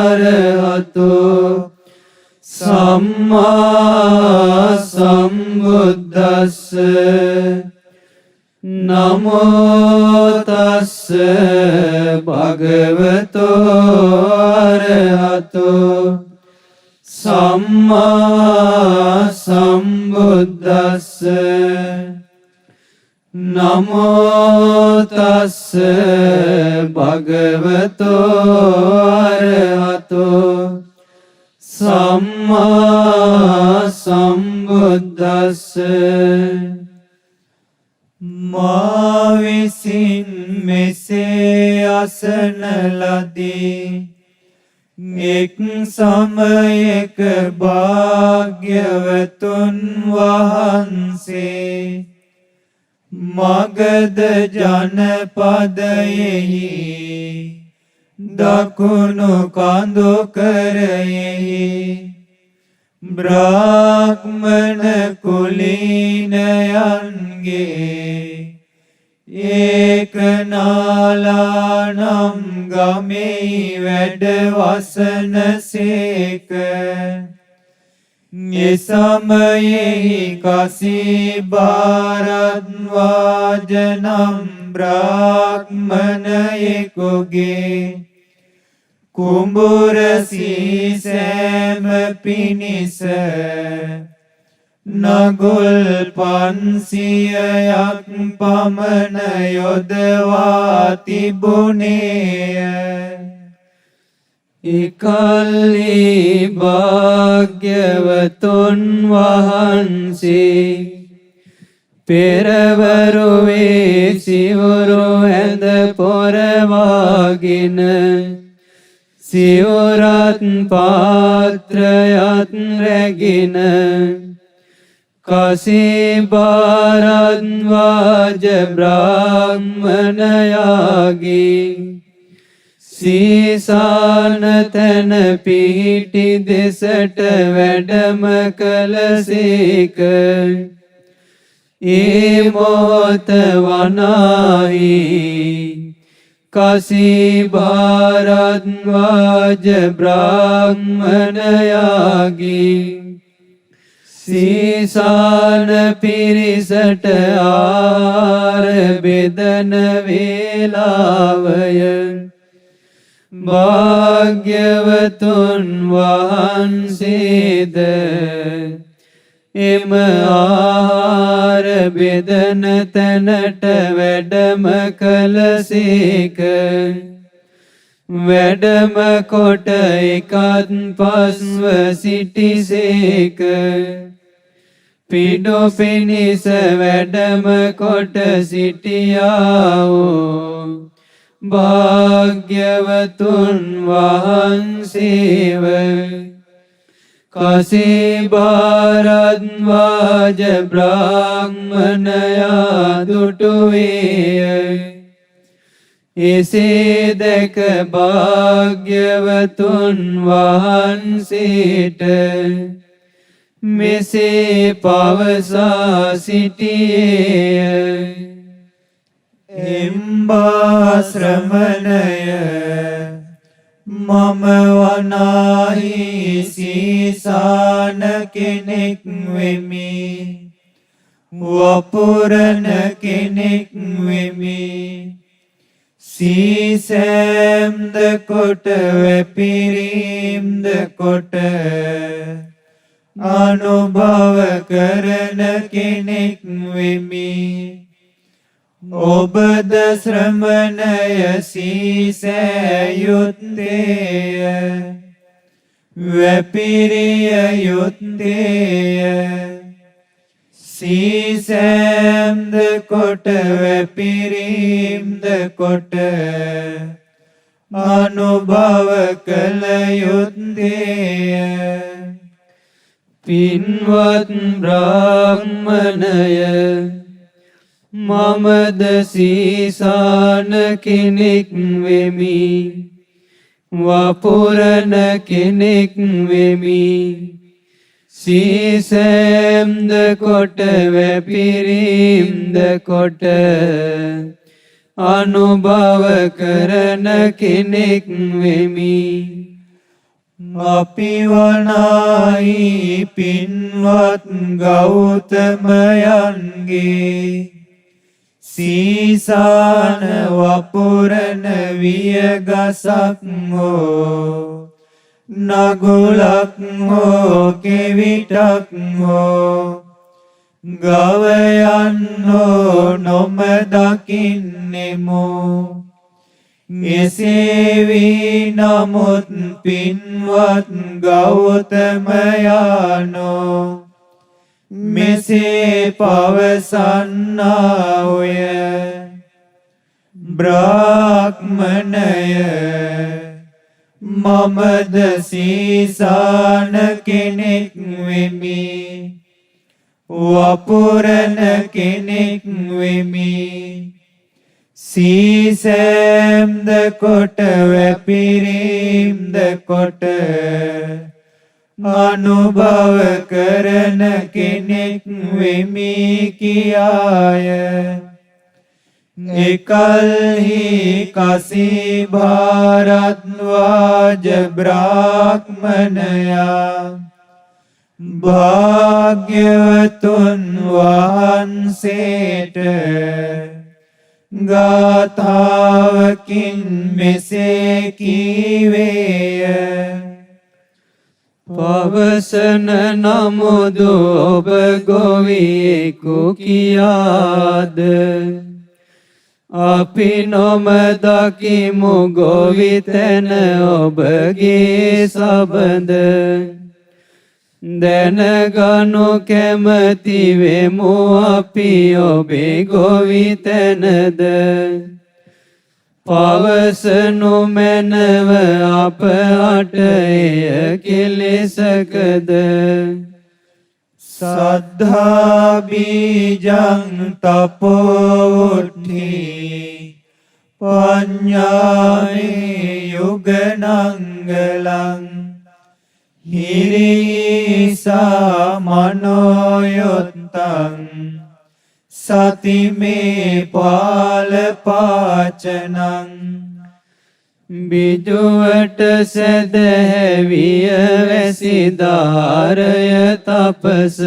අරහතෝ සම්මා සම්බුද්දස්ස නමෝ තස්ස භගවතෝ අරහතෝ සම්මා සම්බුද්දස්ස නමෝ තස්ස භගවතෝ අරහතෝ සම්මා සම්බුද්දස්ස මා විසින් මෙසේ අසන ලදී එක් සමයක භාග්‍යවතුන් වහන්සේ මගධ ජනපදයෙහි දකුණු කඳුකරයෙහි බ්‍රාහ්මණ කුලීනයන්ගේ ඒකනාලා නම් ගමෙහි වැඩ වසන සේක. එසමයෙහි කසීභාරද්වාජ නම් බ්‍රාහ්මණයෙකුගේ කුඹුර සීසෑම පිණිස නගුල් 500ක් පමණ යොදවා තිබුණේය. එකල්හි භාග්‍යවතුන් වහන්සේ පෙරවරුවේ සිවුරු ඇඳ පොරවාගෙන සිවුරත් පාත්‍රයත් රැගෙන කසීභාරද්වාජ බ්‍රාහ්මණයාගේ සීසාන තැන පිහිටි දෙසට වැඩම කළසේක. ඒ මොහොත වනාහි කසීභාරද්වාජ බ්‍රාහ්මණයාගේ සීසාන පිරිසට ආර බෙදන වේලාවය භාග්‍යවතුන් වහන්සේද එම ආහාර බෙදන තැනට වැඩම කළසේක. වැඩම කොට එකත් පස්ව සිටිසේක. පිඩු පිණිස වැඩම කොට සිටියා වූ භාග්‍යවතුන් වහන්සේව කසීභාරද්වාජ බ්‍රාහ්මණයා දුටුවේය. එසේ දැක භාග්‍යවතුන් වහන්සේට මෙසේ පවසා සිටියේය. එම්බා ශ්‍රමණය, මම වනාහි සීසාන කෙනෙක් වෙමි. වපුරන කෙනෙක් වෙමි. සීසෑම්ද කොට වැපිරීම්ද කොට අනුභව කරන කෙනෙක් වෙමි. ඔබද ශ්‍රමණය සීසෑ යුත්තේය. වැපිරිය යුත්තේය. සීසෑම්ද කොට වැපිරීම්ද කොට අනුභව කළ යුත්තේය. පින්වත් බ්‍රාහ්මණය, මමද සීසාන කෙනෙක් වෙමි. වපුරන කෙනෙක් වෙමි. සීසෑම්ද කොට වැපිරීම්ද කොට අනුභව කරන කෙනෙක් වෙමි. අපි වනාහි පින්වත් ගෞතමයන්ගේ සීසාන වපුරන වියගසක් හෝ නගුලක් හෝ කෙවිටක් හෝ ගවයන් හෝ නොම දකින්නෙමු. එසේ වී නමුත් පින්වත් ගෞතමයානෝ මෙසේ පවසන්නාය. බ්‍රාහ්මණය, මමද සීසාන කෙනෙක් වෙමි, වපුරන කෙනෙක් වෙමි. සීසෑම්ද කොට වැපිරීම්ද කොට අනුභව කරන කෙනෙක් වෙමි කියාය. එකල්හි කසීභාරද්වාජ බ්‍රාහ්මණයා භාග්‍යවතුන් වහන්සේට ගාථාවකින් මෙසේ කීවේය. පවසන නමුදු ඔබ ගොවියෙකු කියාද අපි නොම දකිමු ගොවිතැන ඔබගේ සබඳ. දැනගනු කැමති වෙමු අපි ඔබේ ගොවිතැනද. පවසනු මැනව අප අට එය කෙලෙසකද. සද්ධා බීජං තපෝවුට්ඨි පඤ්ඤාමේ යුගනංගලං හිරිසා මනෝයොත්තං සතිමේ පාලපාචනං. බිජුවට සැදැහැවිය වැසිදාරය තපස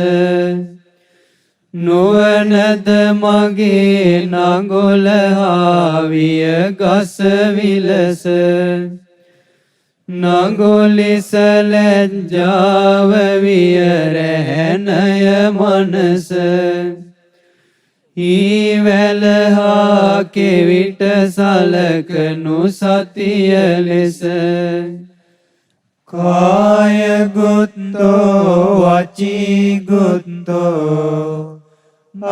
නුවනද මගේ නගොල හාවිය ගස විලස. නගොලිස ලැජ්ජාව විය රැහැනය මනස. ඊවැලහා කෙවිට සලකනු සතිය ලෙස. කායගුත්තෝ වචීගුත්තෝ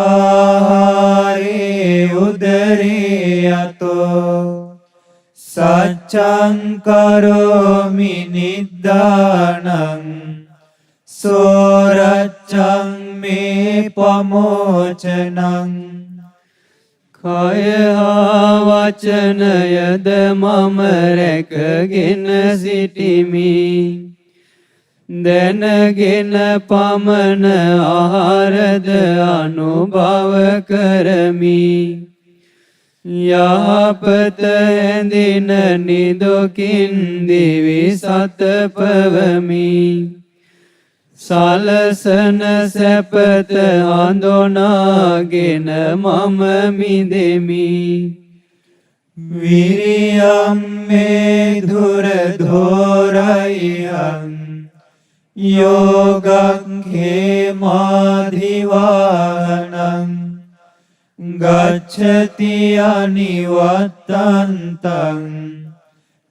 ආහාරේ උදරේ යතෝ සච්ඡං කරෝමි නිද්දානං සෝරච්ඡං මේ පමෝචනං. කය හා වචනයද මම රැකගෙන සිටිමි. දැනගෙන පමණ ආහාරද අනුභව කරමි. යහපත ඇඳින නිදුකින් දිවි සතපවමි. සලසන සැපත හඳුනාගෙන මම මිදෙමි. විරියම් මේ දුර ධෝරයං යෝගං ඛේමාධිවානං ගච්ඡති අනිවත්තන්තං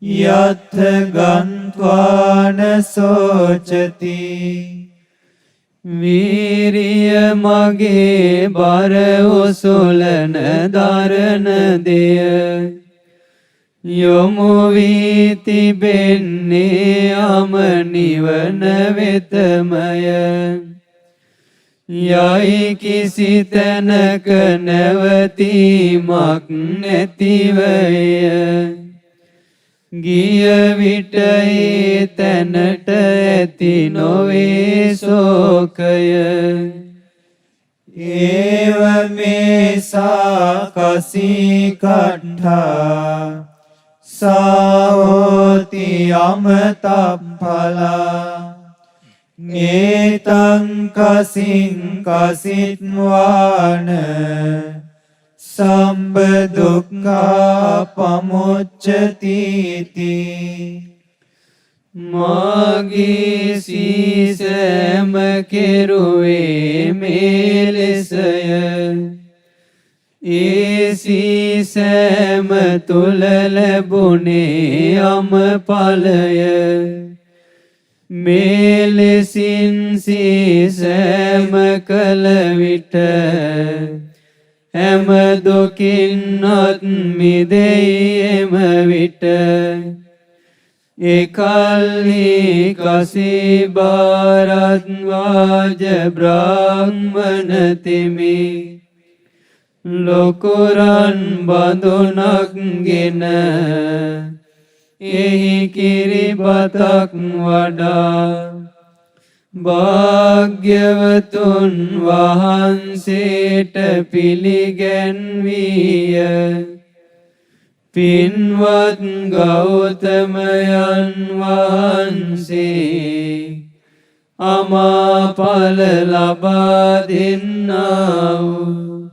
යත් ගන්්වාන සෝචති. වීරිය මගේ බර උසුලන දරන දෙය යොමු වී තිබෙන්නේ අමනිවන වෙතමය. යයි කිසි තැනක නැවතීමක් නැතිවය. ගිය විට ඒ තැනට ඇති නොවේ ශෝකය. ඒවමේසා කසීකට්ඨා සාහෝති අමතප්ඵලා ඒතං කසින් කසිත්වාන සම්බ දුක්ඛා පමුච්චති මාගේ සීසෑම කෙරුවේ මේ ලෙසය ඒ සීසෑම තුල ලැබුණේ අමඵලය මේ ලෙසින් සීසෑම කල විට හැම දුකින්වත් මිදෙයි එම විට එකල්හි කසීභාරද්වාජ බ්‍රාහ්මණ තෙමි ලොකුරන් බඳුනක් ගෙන එහි කිරිබතක් වඩා භාග්‍යවතුන් වහන්සේට පිළිගැන්වීය පින්වත් ගෞතමයන් වහන්සේ අමාඵල ලබා දෙන්නා වූ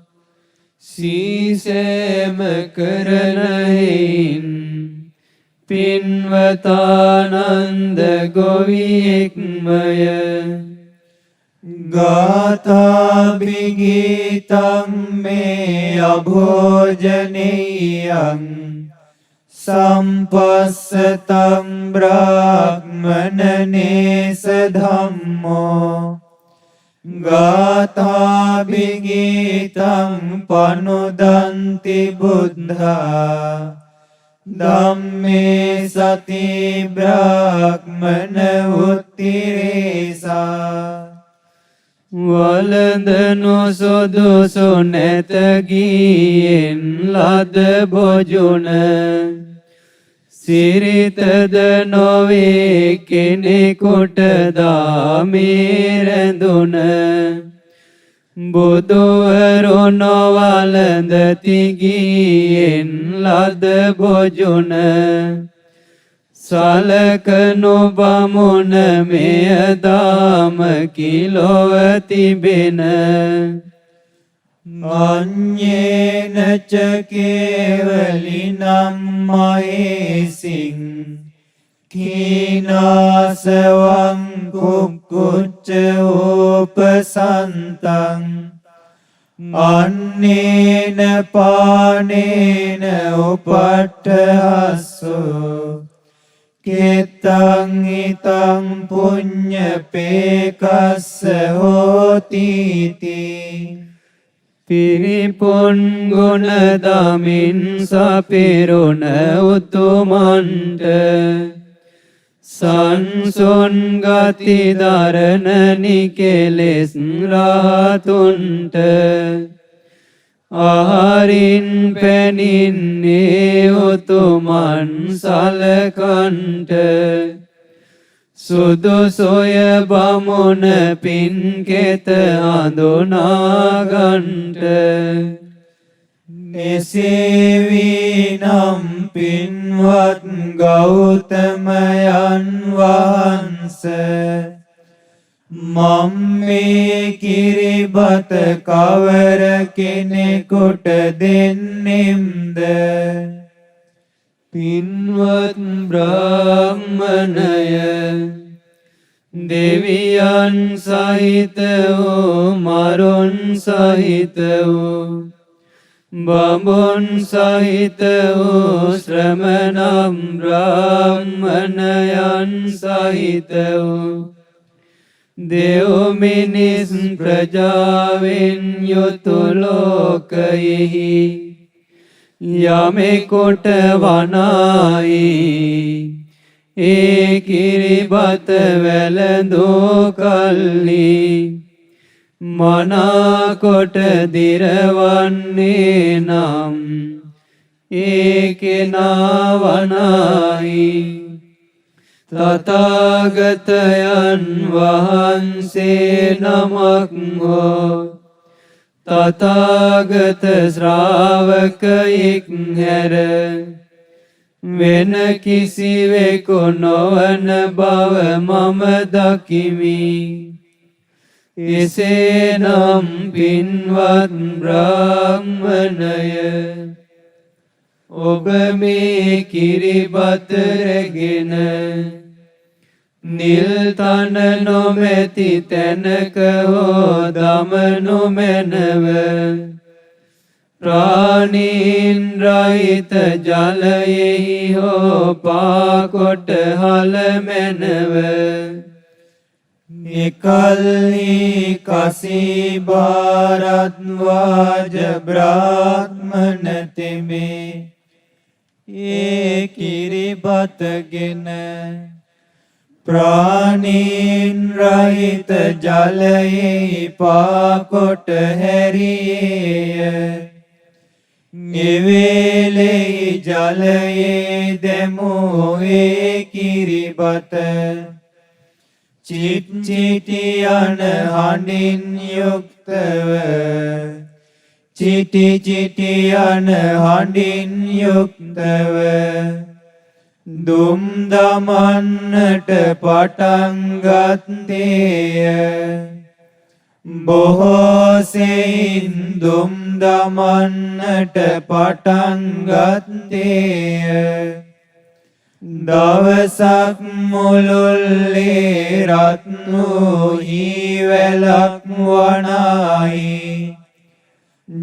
සීසෑම කරන හේයින් පින්වතානන්ද ගොවියෙක්මය ගාථාභිගීතං මේ අභෝජනීයං සම්පස්සතං බ්‍රාහ්මනනේස ධම්මෝ ගාථාභිගීතං පනුදන්ති බුද්ධා ධම්මේ සති බ්‍රාහ්මන උත්තිරේසා වලඳනු සුදුසු නැත ගීයෙන් ලද බොජුන සිරිතද නොවේ කෙනෙකුට දාමේ රැඳුන බුදුවරු නොවලඳති ගීයෙන් ලද බොජුන සලකනු බමුණ මෙය දාම කිලොව තිබෙන අඤ්ඤේනච කේවලිනම් මහේසින් කීනාසවං කුක්කුච්ච උපසන්තං අන්නේන පානේන උපට්ඨහස්සු කෙතං හිතං පුඤ්ඤපේකස්ස හෝතිති පිරිපුන් ගුණ දමින් සපිරුණ උතුමන්ට සංසොන් ගති දරණ නිකෙලෙස් රාතුන්ට ආහාරින් පැනින්නේ උතුමන් සලකන්ට සුදුසොය බමුණ පින්කෙත අඳුනාගන්ට එසේවිනම් පින්වත් ගෞතමයන් වහන්සේ මම් මේ කිරිබත කවර කෙනෙකුට දෙන්නෙම්ද පින්වත් බ්‍රාහ්මණය දෙවියන් සහිත වූ මරුන් සහිත වූ බඹුන් සහිත වූ ශ්‍රමණ බ්‍රාහ්මණයන් සහිත වූ දෙව් මිනිස් ප්‍රජාවෙන් යුතු ලෝකයෙහි යමෙකුට වනායි ඒ කිරිබත වැළඳූ කල්හි මනාකොට දිරවන්නේ නම් ඒ කෙනා වනායි තථාගතයන් වහන්සේ නමක් හෝ තථාගත ශ්‍රාවකයෙක් හැර වෙන කිසිවෙකු නොවන බව මම දකිමි. එසේනම් පින්වත් බ්‍රාහ්මණය, ඔබ මේ කිරිබත රැගෙන නිල් තන නොමැති තැනක හෝ දමනු මැනව. ප්‍රාණීන් රහිත ජලයෙහි හෝ පාකොට හල මැනව. එකල්හි කසීභාරද්වාජ බ්‍රාහ්මණ තෙමේ ඒ කිරිබතගෙන ප්‍රාණීන් රහිත ජලයෙහි පාකොට හැරියේය. එවේලෙහි ජලයේ දැමූ ඒ කිරිබත චිට් චිටි යන හඬින් යුක්තව චිටි චිටි යන හඬින් යුක්තව දුම් දමන්නට පටන් ගත්තේය. බොහෝ සෙයින් දුම් දමන්නට පටන් ගත්තේය. දවසක් මුළුල්ලේ රත් වූ ඊවැලක් වනාහි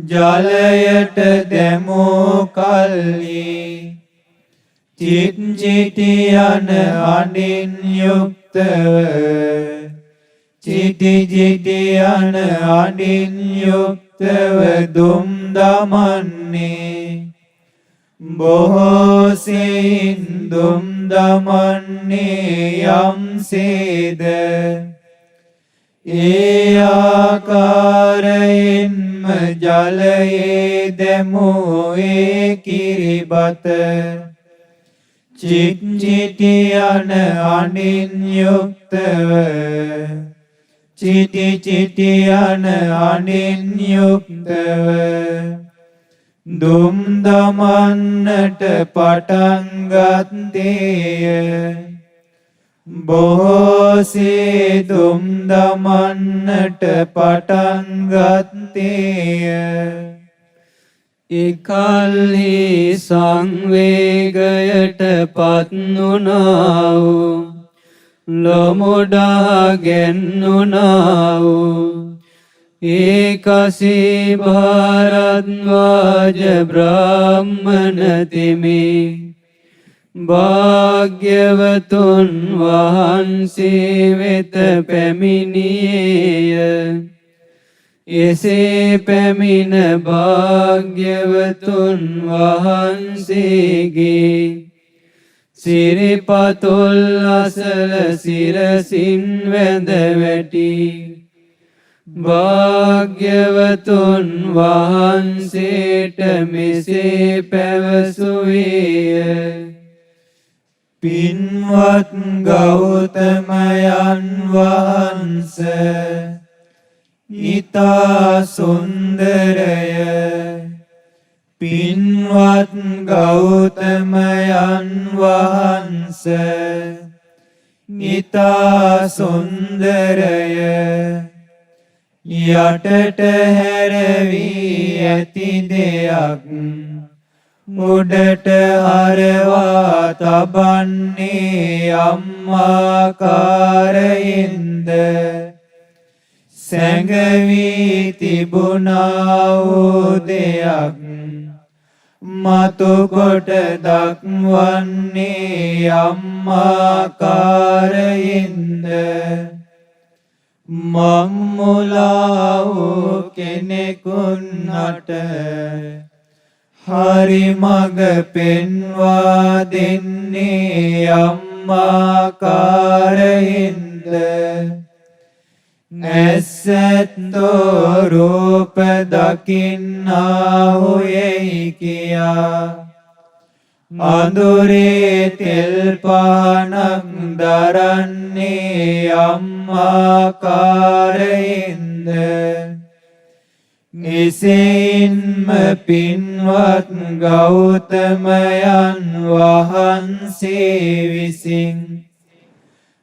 ජලයට දැමූ කල්හි චිට් චිටි යන හඬින් යුක්තව චිටි චිටි යන හඬින් යුක්තව දුම් දමන්නේ. බොහෝ සෙයින් දුම් දමන්නේ යම්සේද ඒ ආකාරයෙන්ම ජලයේ දැමූ ඒ කිරිබත චිට් චිටි යන හඬින් යුක්තව චිටි චිටි යන හඬින් යුක්තව දුම් දමන්නට පටන් ගත්තේය. බොහෝසේ දුම් දමන්නට පටන් ගත්තේය. එකල්හි සංවේගයට පත්නුණා වූ ලොමුඩා ගැන්නුණා වූ ඒ කසීභාරද්වාජ බ්‍රාහ්මණ තෙමේ භාග්‍යවතුන් වහන්සේ වෙත පැමිණියේය. එසේ පැමිණ භාග්‍යවතුන් වහන්සේගේ සිරිපතුල් අසල සිරසින් වැඳ වැටි භාග්‍යවතුන් වහන්සේට මෙසේ පැවසුවේය. පින්වත් ගෞතමයන් වහන්ස, ඊතා සුන්දරය. පින්වත් ගෞතමයන් වහන්ස, ඊතා සුන්දරය. යටට හැරවී ඇති දෙයක් උඩට හරවා තබන්නේ අම්මාකාරයෙන්ද සැඟවී තිබුණා වූ දෙයක් මතුකොට දක්වන්නේ අම්මාකාරයෙන්ද මං මුලා වූ කෙනෙකුන්නට හරි මඟ පෙන්වා දෙන්නේ අම්මාකාරයෙන්ද ඇසැත්තෝ රූප දකින්නාහු යැයි කියා අඳුරේ තෙල් පහනක් දරන්නේ අම්මාකාරයෙන්ද එසේයින්ම පින්වත් ගෞතමයන් වහන්සේ විසින්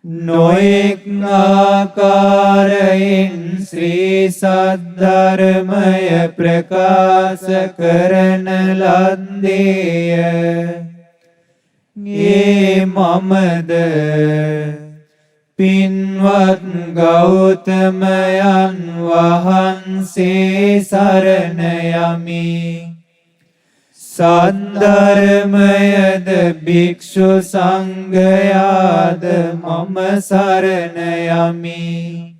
නොයෙක් ආකාරයෙන් ශ්‍රී සද්ධර්මය ප්‍රකාශ කරන ලද්දේය. ඒ මමද පින්වත් ගෞතමයන් වහන්සේ සරණ යමි. සද්ධර්මයද භික්ෂු සංඝයාද මම සරණ යමි.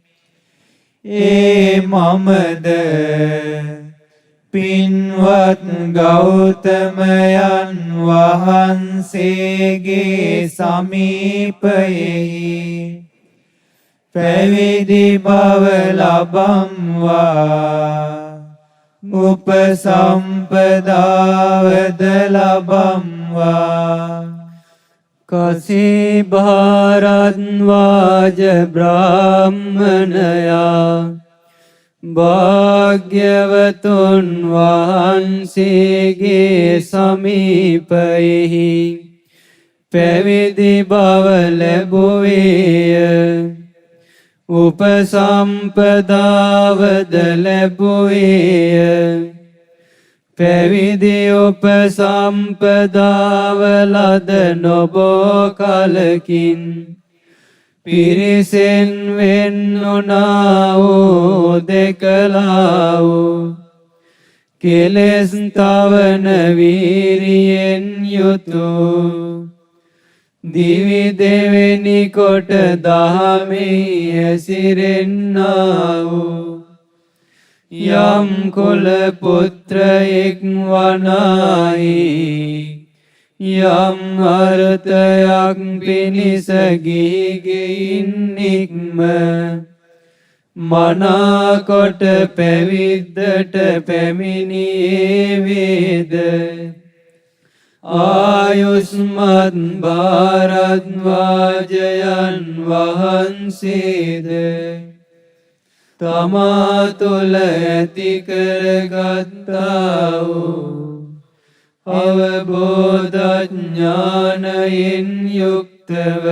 ඒ මමද පින්වත් ගෞතමයන් වහන්සේගේ සමීපයෙහි පැවිදි බව ලබම්වා. උපසම්පදාවද ලබම්වා. කසී භාරද්වාජ බ්‍රාහ්මණයා භාග්‍යවතුන් වහන්සේගේ සමීපයෙහි පැවිදි බව ලැබුවේය. උපසම්පදාවද ලැබුවේය. පැවිදි උපසම්පදාව ලද නොබෝ කලකින් පිරිසෙන් වෙන් වුණා වූ දෙකලා වූ කෙලෙස් තවන වීරියෙන් යුතුය දිවි දෙවෙනි කොට දහමෙහි හැසිරෙන්නා වූ යම් කුල පුත්‍රයෙක් වනාහි යම් අර්ථයක් පිණිස ගිහිගෙයින් නික්ම මනාකොට පැවිද්දට පැමිණියේ වේද. ආයුෂ්මත් භාරද්වාජයන් වහන්සේද තමා තුළ ඇති කරගත්තා වූ අවබෝධඥානයෙන් යුක්තව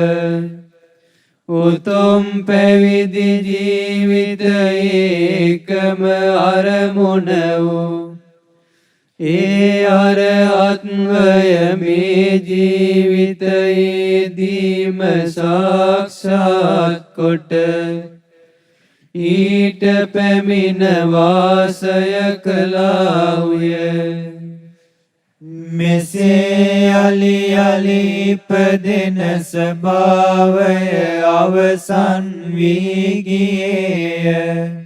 උතුම් පැවිදි ජීවිතයේ එකම අරමුණ වූ ඒ අරහත්වය මේ ජීවිතයේදීම සාක්ෂාත් කොට ඊට පැමිණ වාසය කළාහුය. මෙසේ යලි යලි ඉපදෙන ස්වභාවය අවසන් වී ගියේය.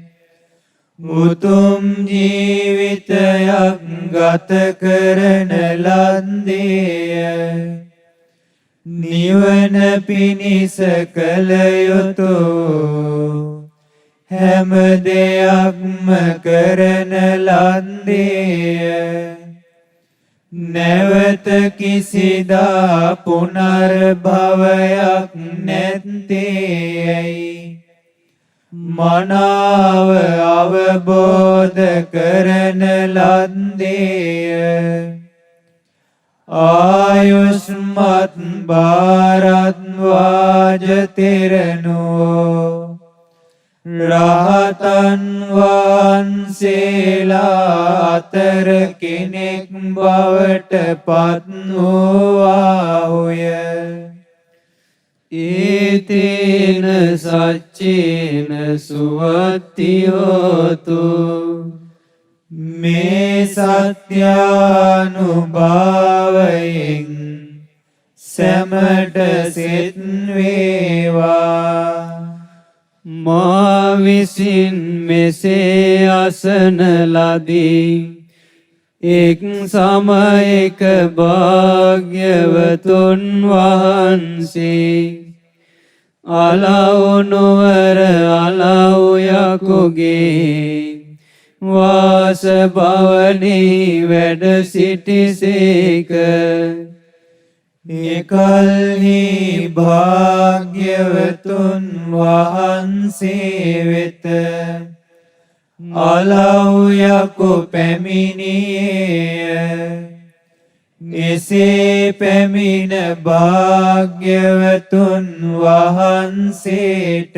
උතුම් ජීවිතයක් ගත කරන ලද්දේය. නිවන පිණිස කළ යුතු හැම දෙයක්ම කරන ලද්දේය. නැවත කිසිදා පුනර්භවයක් නැත්තේයි මනාව අවබෝධ කරන ලද්දේය. ආයුෂ්මත් භාරද්වාජ තෙරණුවෝ රහතන් වහන්සේලා අතර කෙනෙක් බවට පත් වූවාහුය. ඒතේන සච්චේන සුවත්ති හෝතු. මේ සත්‍යානුභාවයෙන් සැමට සෙත් වේවා. මා විසින් මෙසේ අසන ලදී එක් සමයක භාග්‍යවතුන් වහන්සේ අලව් නුවර අලව් යකුගේ වාසභවනී වැඩ සිටිසේක. එකල්හි භාග්‍යවතුන් වහන්සේ වෙත අලව්යකු පැමිණියේය. එසේ පැමිණ භාග්‍යවතුන් වහන්සේට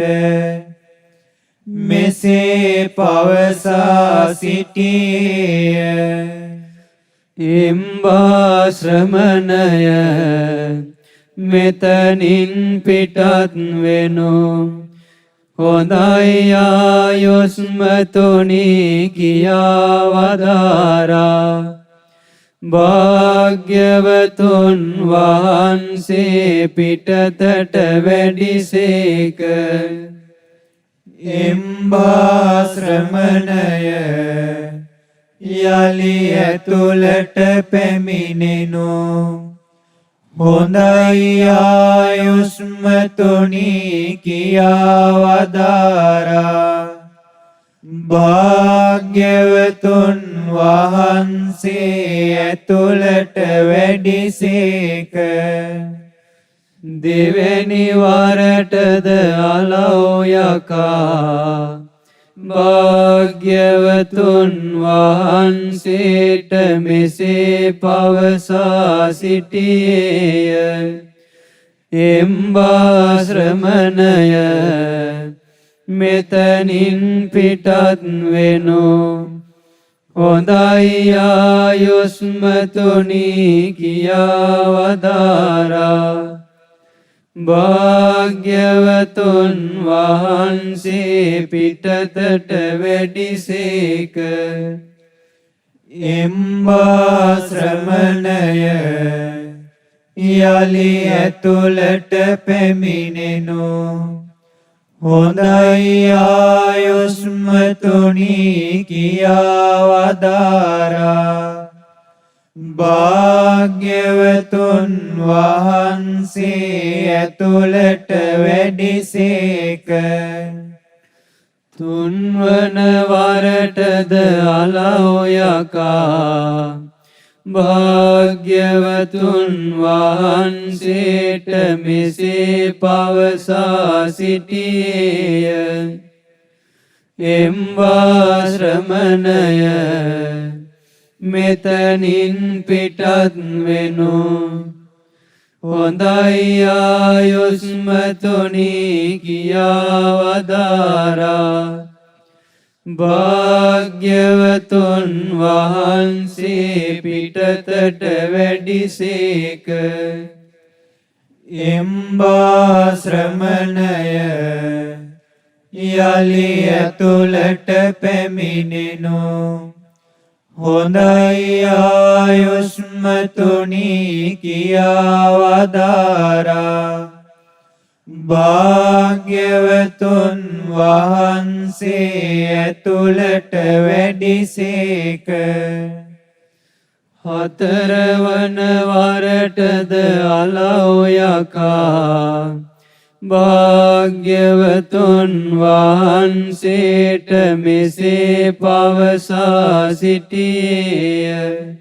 මෙසේ පවසා සිටියේය. එම්බා ශ්‍රමණය මෙතනින් පිටත් වෙනු හොඳයි ආයුස්මතුනි කියා වදාරා භාග්‍යවතුන් වහන්සේ පිටතට වැඩිසේක. එම්බා ශ්‍රමණය යලි ඇතුළට පැමිණෙනු හොඳයි ආයුස්මතුනි කියා වදාරා භාග්‍යවතුන් වහන්සේ ඇතුළට වැඩිසේක. දෙවැනි වරටද අලව්යකා භාග්‍යවතුන් වහන්සේට මෙසේ පවසා සිටියේය. එම්බා ශ්‍රමණය මෙතනින් පිටත් වෙනු හොඳයි ආයුස්මතුනි කියා වදාරා භාග්‍යවතුන් වහන්සේ පිටතට වැඩිසේක. එම්බා ශ්‍රමණය යලි ඇතුළට පැමිණෙනු හොඳයි ආයුස්මතුනි කියා වදාරා භාග්‍යවතුන් වහන්සේ ඇතුළට වැඩිසේක. තුන්වන වරටද අලව්යකා භාග්‍යවතුන් වහන්සේට මෙසේ පවසා සිටියේය. එම්බා ශ්‍රමණය මෙතනින් පිටත් වෙනු හොඳයි ආයුස්මතුනි කියා වදාරා භාග්‍යවතුන් වහන්සේ පිටතට වැඩිසේක. එම්බා ශ්‍රමණය යලි ඇතුළට පැමිණෙනු හොඳයි ආයුස්මතුනි කියා වදාරා භාග්‍යවතුන් වහන්සේ ඇතුළට වැඩිසේක. හතරවන වරටද අලව්යකා භාග්‍යවතුන් වහන්සේට මෙසේ පවසා සිටියේය.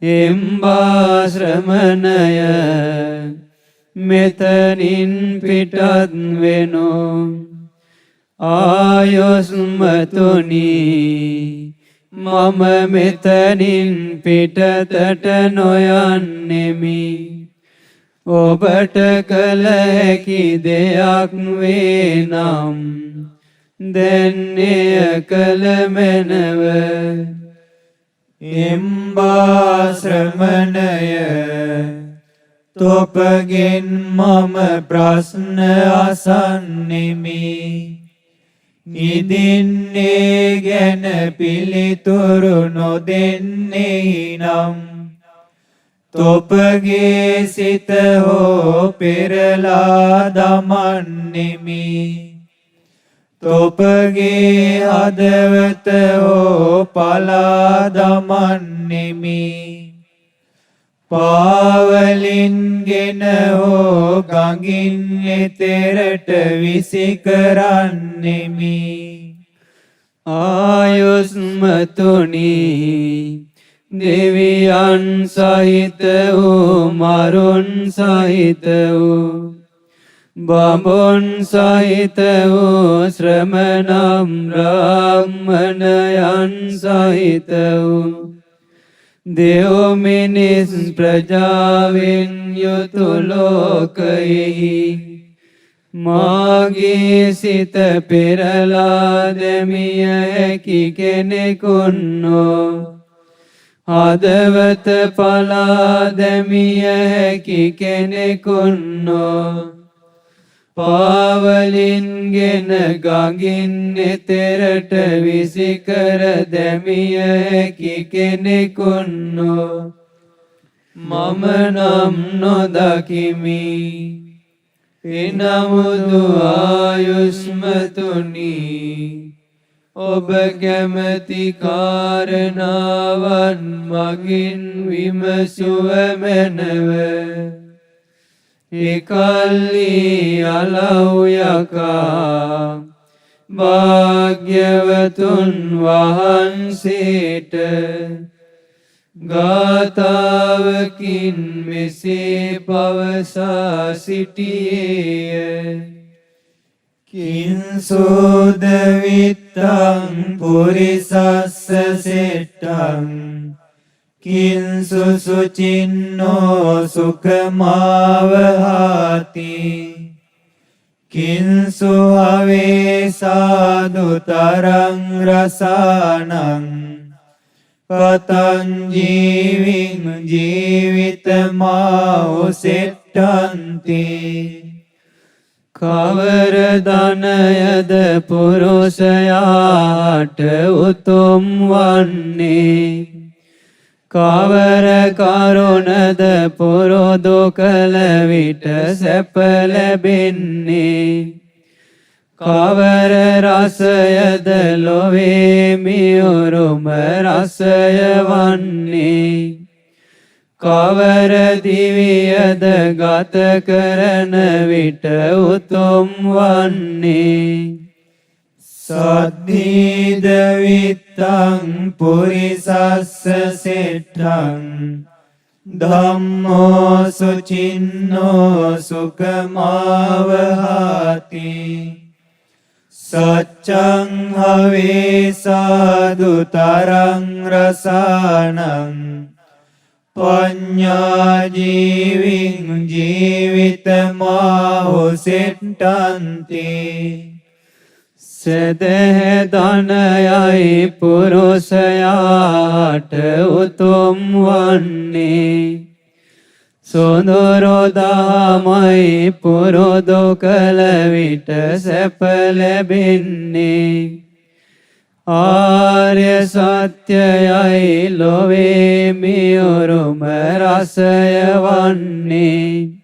එම්බා ශ්‍රමණය මෙතනින් පිටත් වෙනු ආයුස්මතුනි මම මෙතනින් පිටතට නොයන්නෙමි. ඔබට කළ හැකි දෙයක් වේ නම් දැන් එය කළ මැනව. එම්බා ශ්‍රමණය තොපගෙන් මම ප්‍රශ්න අසන්නෙමි. ඉදින්නේ ගැන පිළිතුරු නොදෙන්නේ නම් තොපගේ සිත හෝ පෙරලා දමන්නෙමි. තොපගේ හදවත හෝ පලා දමන්නෙමි. පාවලින්ගෙන හෝ ගඟින් එතරට විසිකරන්නෙමි. ආයුස්මතුනි දෙවියන් සහිත වූ මරුන් සහිත වූ බඹුන් සහිත වූ ශ්‍රමණම් බ්‍රාහ්මණයන් සහිත වූ දෙව් මිනිස් ප්‍රජාවෙන් යුතු ලෝකයෙහි මාගේ සිත පෙරලා දැමිය හැකි කෙනෙකුන්නෝ හදවත පලා දැමිය හැකි කෙනෙකුන්නෝ පාවලින්ගෙන ගඟින් එතරට විසිකර දැමිය හැකි කෙනෙකුන්නෝ මම නම් නොදකිමි. එනමුදු ආයුෂ්මතුනි ඔබ කැමති කාරණාවන් මගින් විමසුව මැනව. එකල්ලි අලව්යකා භාග්‍යවතුන් වහන්සේට ගාථාවකින් මෙසේ පවසා සිටියේය. කිංසෝද විත්තං පුරිසස්ස සෙට්ටං කිංසු සුචින්නෝ සුඛමාවහාති කිංසු අවේසාදු තරං රසානං කතං ජීවින් ජීවිතමාෝ සෙට්ටන්ති. කවර ධනයද පුරුෂයාට උතුම් වන්නේ කවර කරුණද පුරුදු කළ විට සැප ලැබෙන්නේ කවර රසයද ලොවේ මියුරුම රසය වන්නේ කවර දිවියද ගත කරන විට උතුම් වන්නේ සද්ධීද විත්තං පුරිසස්ස සෙට්ටං ධම්මෝ සුචින්නෝ සුඛමාවහාති සච්ඡං හවේසාදු තරං රසානං පඤ්ඤා ජීවින් ජීවිතමාෝ සෙට්ටන්ති. සදහ ධනයයි පුරුෂයාට උතුම් වන්නේ සොඳුරු දහමයි පුරුදු කළ විට සැප ලැබෙන්නේ ආර්ය සත්‍යයයි ලොවේ මියුරුම රසය වන්නේ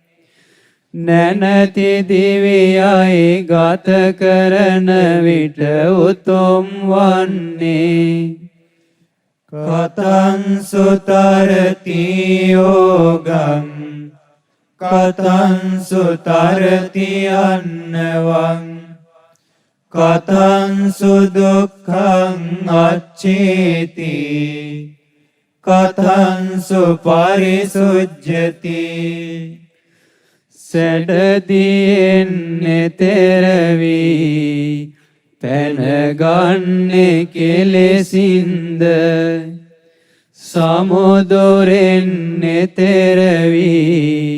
නැනති දිවියයි ගත කරන විට උතුම් වන්නේ කතං සුතරති යෝගං කතං සුතරති අන්නවං කතං සුදුක්ඛං අච්චේති කතං සුපරිසුජ්ජති. සැඩදියෙන් එතෙරවී පැනගන්නේ කෙලෙසින්ද සමුදුරෙන් එතෙරවී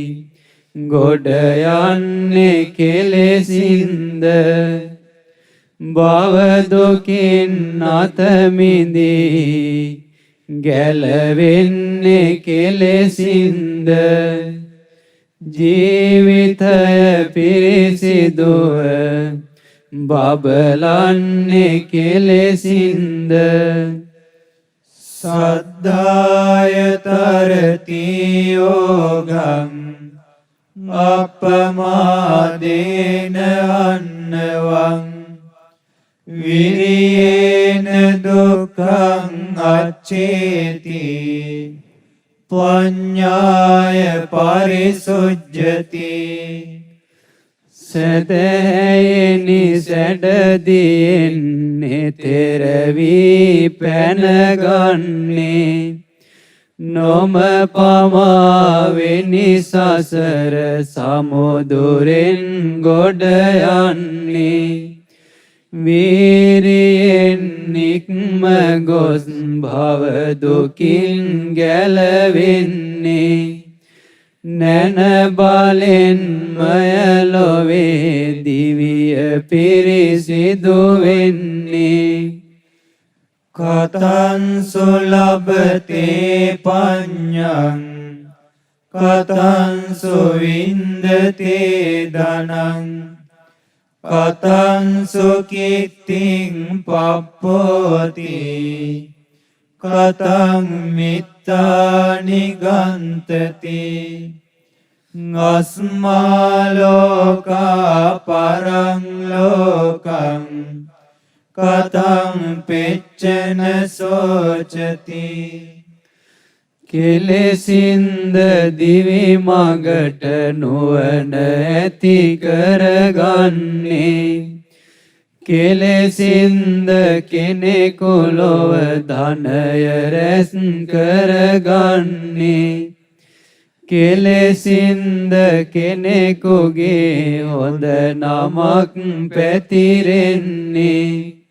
ගොඩ යන්නේ කෙලෙසින්ද භව දුකින් අත මිදී ගැලවෙන්නේ කෙලෙසින්ද ජීවිතය පිරිසිදුව බබලන්නේ කෙලෙසින්ද සද්ධාය තරති යෝගං අප්පමාදේන අන්නවං විරියේන දුක්ඛං අච්චේති පඤ්ඤාය පරිසුජ්ජති. සැදැහැයෙනි සැඩදියෙන් එතෙරවී පැනගන්නේ නොම පමාවෙනි සසර සමුදුරෙන් ගොඩ යන්නේ වීරියෙන් නික්ම ගොස් භව දුකින් ගැලවෙන්නේ නැන බලෙන් මය ලොවේ දිවිය පිරිසිදු වෙන්නේ කතං සුලබතේ පඤ්ඤං කතං සුවින්දතේ ධනං කතං සුකිත්තිං පප්පෝති කතං මිත්තානි ගන්තති අස්මා ලෝකා පරං ලෝකං කතං පෙච්චන සෝචති කෙලෙසින්ද දිවි මගට නුවණ ඇති කරගන්නේ කෙලෙසින්ද කෙනෙකු ලොව ධනය රැස් කරගන්නේ කෙලෙසින්ද කෙනෙකුගේ හොඳ නමක් පැතිරෙන්නේ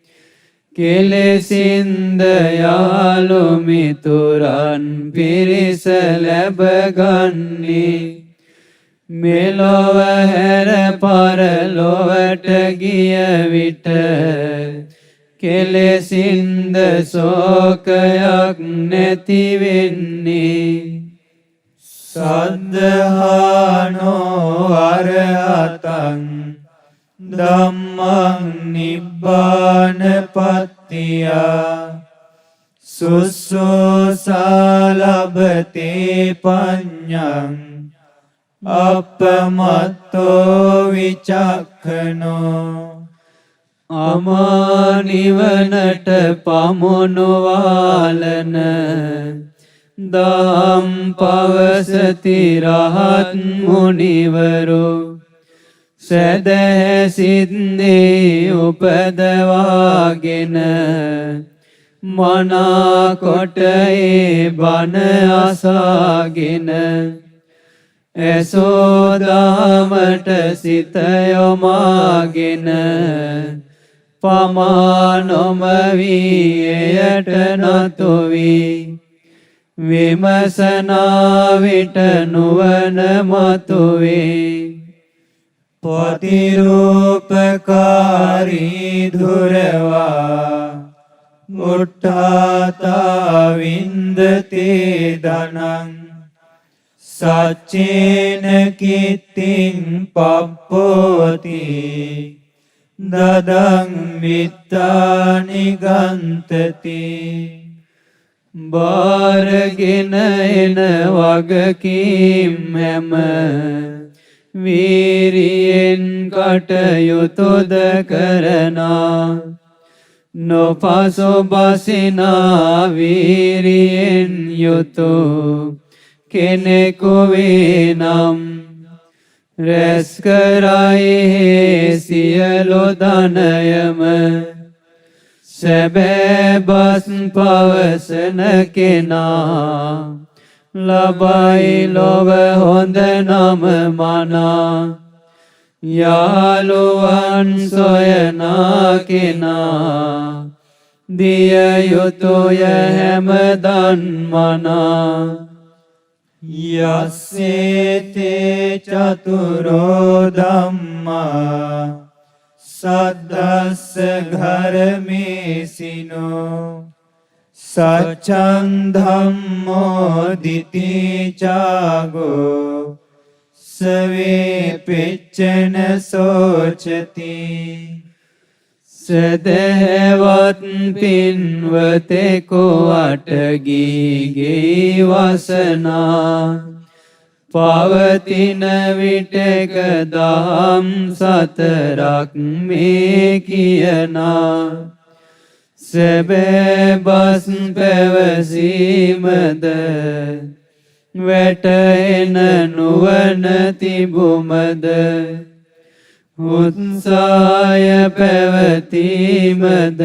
කෙලෙසින්ද යාළු මිතුරන් පිරිස ලැබගන්නේ මෙලොව හැර පරලොවට ගිය විට කෙලෙසින්ද ශෝකයක් නැති වෙන්නේ සද්ධානෝ අරහතං ධම්මං නිබ්බානපත්තියා සුසුසාලබතේ පඤ්ඤං අපමත්තෝ විචක්ඛනෝ අමා නිවනට පමුණුවාලන දහම් පවසති රහත් මුනිවරු සදහැ සිද්දී උපදවාගෙන මනාකොට ඒ බණ අසාගෙන ඇසෝදාමට සිත යොමාගෙන පමා නොමවී එයට නතු වී විමසනා විට නුවණ මතුවේ පතිරූපකාරී ධුරවා උට්ඨාතා වින්දතේ ධනං සච්චේන කිත්තිං පප්පෝති දදං මිත්තානි ගන්තති බාරගෙන එන වගකීම් හැම වීරියෙන් කටයුතුද කරනා නොපසුබසිනා වීරියෙන් යුතු කෙනෙකු වේ නම් රැස් කරයි සියලු ධනයම සැබෑ බස් පවසන කෙනා ලබයි ලොව හොඳ නම මනා යාළුවන් සොයනා කෙනා දිය යුතුය හැමදන් මනා යස්සේතේ චතුරෝ ධම්මා සද්දස්ස ඝරමේසිනෝ සච්ඡං ධම්මෝ දිති චාගෝ සවේ පෙච්චන සෝචති සදහැවත් පින්වතෙකු අටගීගේ වසනා පවතින විටක දහම් සතරක් මේ කියනා සැබෑ බස් පැවසීමද වැටෙන නුවණ තිබුමද උත්සාය පැවතීමද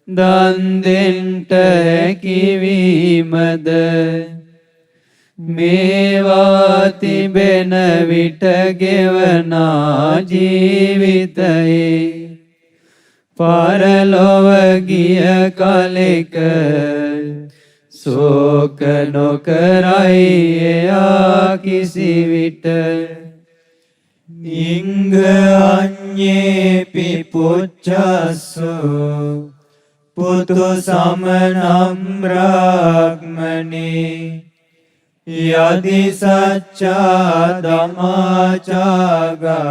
දන් දෙන්ට හැකිවීමද මේවා තිබෙන විට ගෙවනා ජීවිතයේ පරලොව ගිය කලෙක සෝක නොකරයි එයා කිසිවිට ඉංග අඤ්ඤේපි පුච්චස්සු පුතු සමනම් බ්‍රාහ්මනේ යදි සච්චා ධමාචාගා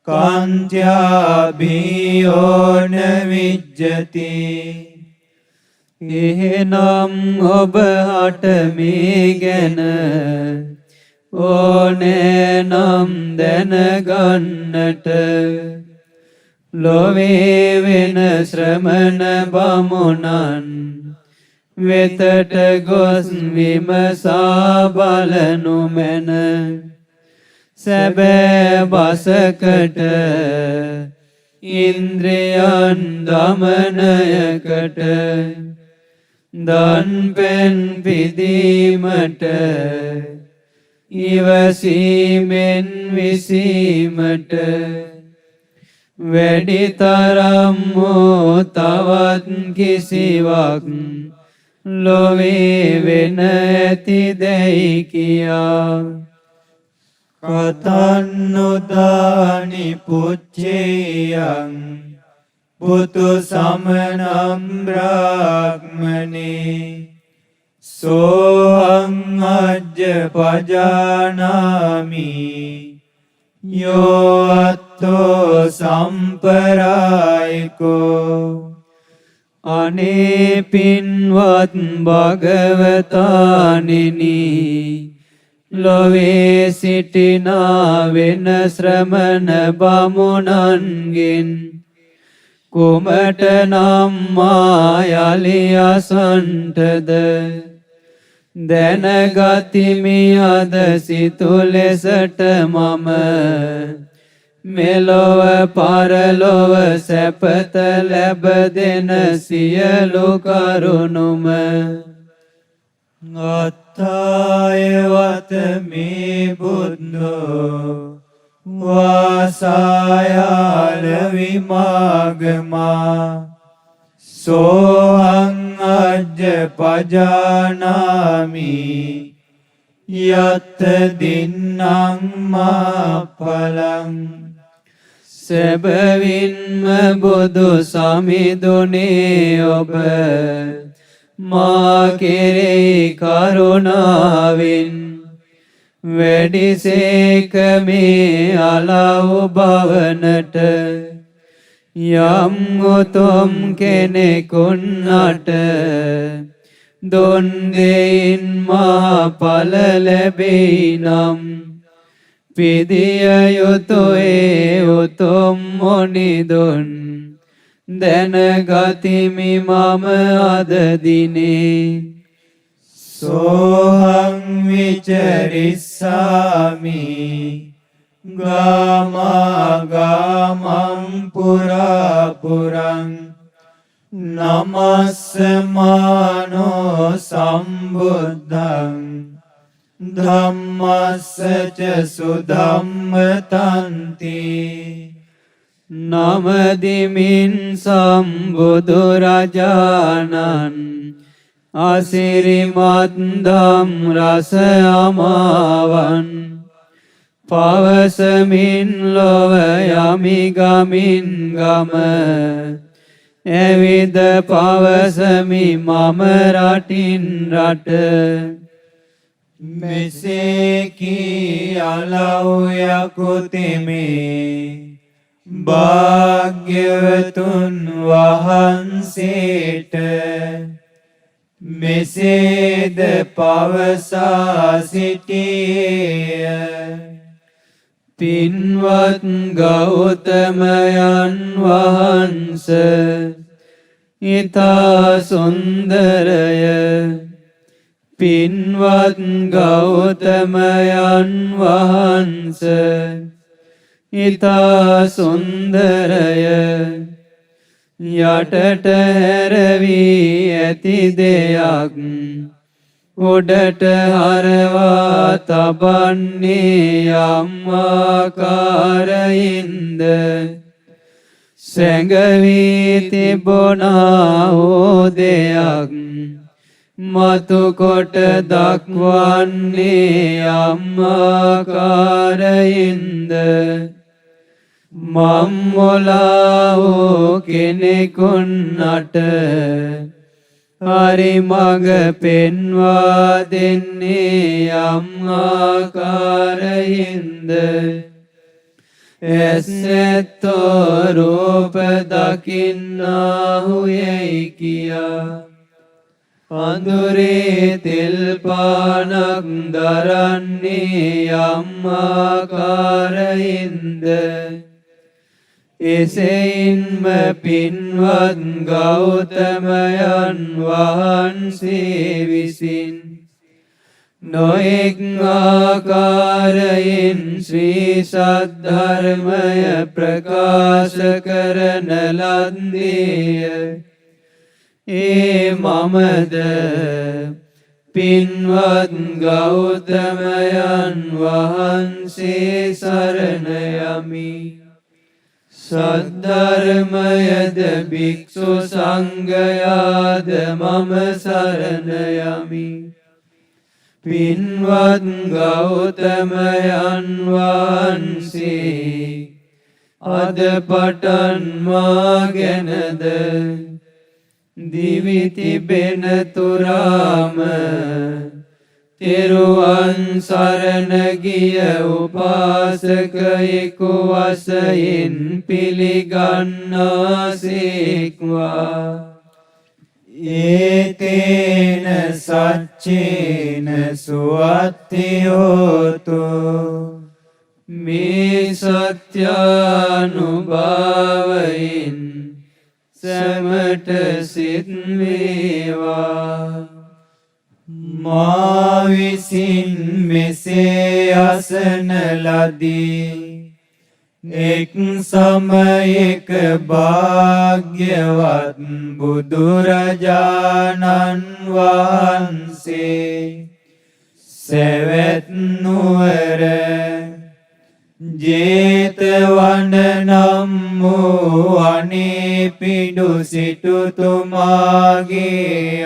කාන්ත්‍යාභියෝන විජ්ජති එහෙනම් ඔබ හට මේ ගැන ඕනෑ නම් දැනගන්නට ලොවේ වෙන ශ්‍රමණ බමුණන් වෙතට ගොස් විමසා බලනු මැන සැබෑ බසකට ඉන්ද්‍රියන් දමනයකට දන් පෙන් පිදීමට ඉවසීමෙන් විසීමට වැඩිතරම් වූ තවත් කිසිවක් ලොවේ වෙන ඇති දැයි කියා කතන්නුදානි පුච්චේයං පුතු සමනම් බ්‍රාහ්මනේ සෝහං අජ්ජ පජානාමි යෝ අත්තෝ සම්පරායිකෝ අනේ පින්වත් භගවතාණෙනි ලොවේ සිටිනා වෙන ශ්‍රමණ බමුණන්ගෙන් කුමට නම් මා යලි අසන්ටද දැනගතිමි අද සිතු ලෙසට මම මෙලොව පරලොව සැපත ලැබ දෙන සියලු කරුණුම අත්තායවත මේ බුද්ධෝ වාසායාල විමාගමා සෝහං අජ්ජ පජානාමි යත් දින්නං මාඵලං සැබවින්ම බුදු සමිඳුනේ ඔබ මා කෙරෙහි කරුණාවෙන් වැඩිසේක මේ අලව් භවනට යම් උතුම් කෙනෙකුන්ට දොන් දෙයින් මහා ඵල ලැබෙයි නම් පිදිය යුතුයේ උතුම් මොනිදුන් දැනගතිමි මම අද දිනේ සෝහං විචරිස්සාමි ගාමාගාමං පුරාපුරං නමස්සමානෝ සම්බුද්ධං ධම්මස්සච සුධම්මතන්ති නමදිමින් සම්බුදුරජාණන් අසිරිමත් ධම් රස අමාවන් පවසමින් ලොව යමි ගමින් ගම එවිද පවසමි මම රටින් රට මෙසේ කී අලව් යකුතෙමේ භාග්‍යවතුන් වහන්සේට මෙසේද පවසා සිටියේය. පින්වත් ගෞතමයන් වහන්ස ඊතා සුන්දරය. පින්වත් ගෞතමයන් වහන්ස ඊතා සුන්දරය. යටට හැරවී ඇති දෙයක් උඩට හරවා තබන්නේ යම් ආකාරයින්ද සැඟවී තිබුණා වූ දෙයක් මතු කොට දක්වන්නේ යම් ආකාරයින්ද මම්මොලා වූ කෙනෙකුන්නට හරි මඟ පෙන්වා දෙන්නේ යම් ආකාරයින්ද ඇසැත්තෝ රූප දකින්නාහු යැයි කියා අඳුරේ තෙල් පානක් දරන්නේ යම් ආකාරයින්ද එසෙයින්ම පින්වත් ගෞතමයන් වහන්සේ විසින් නොඑක් ආකාරයෙන් ශ්‍රී සද්ධර්මය ප්‍රකාශ කරන ලද්දේය ඒ මමද පින්වත් ගෞතමයන් වහන්සේ සරණ යමි සද්ධර්මයද භික්ෂු සංඝයාද මම සරණ යමි පින්වත් ගෞතමයන් වහන්සේ අද පටන් මා ගැනද දිවි තිබෙන තුරාම තෙරුවන් සරණ ගිය උපාසකයෙකු වශයෙන් පිළිගන්නාසේක්වා ඒතේන සච්චේන සුවත්තියෝතු මේ සත්‍යානුභාවයෙන් සැමට සිත් වේවා මා විසින් මෙසේ අසන ලදී එක් සමයක භාග්‍යවත් බුදුරජාණන් වහන්සේ සෙවැත් නුවර ජේතවන නම් වූ අනේපිඬු සිටුතුමාගේ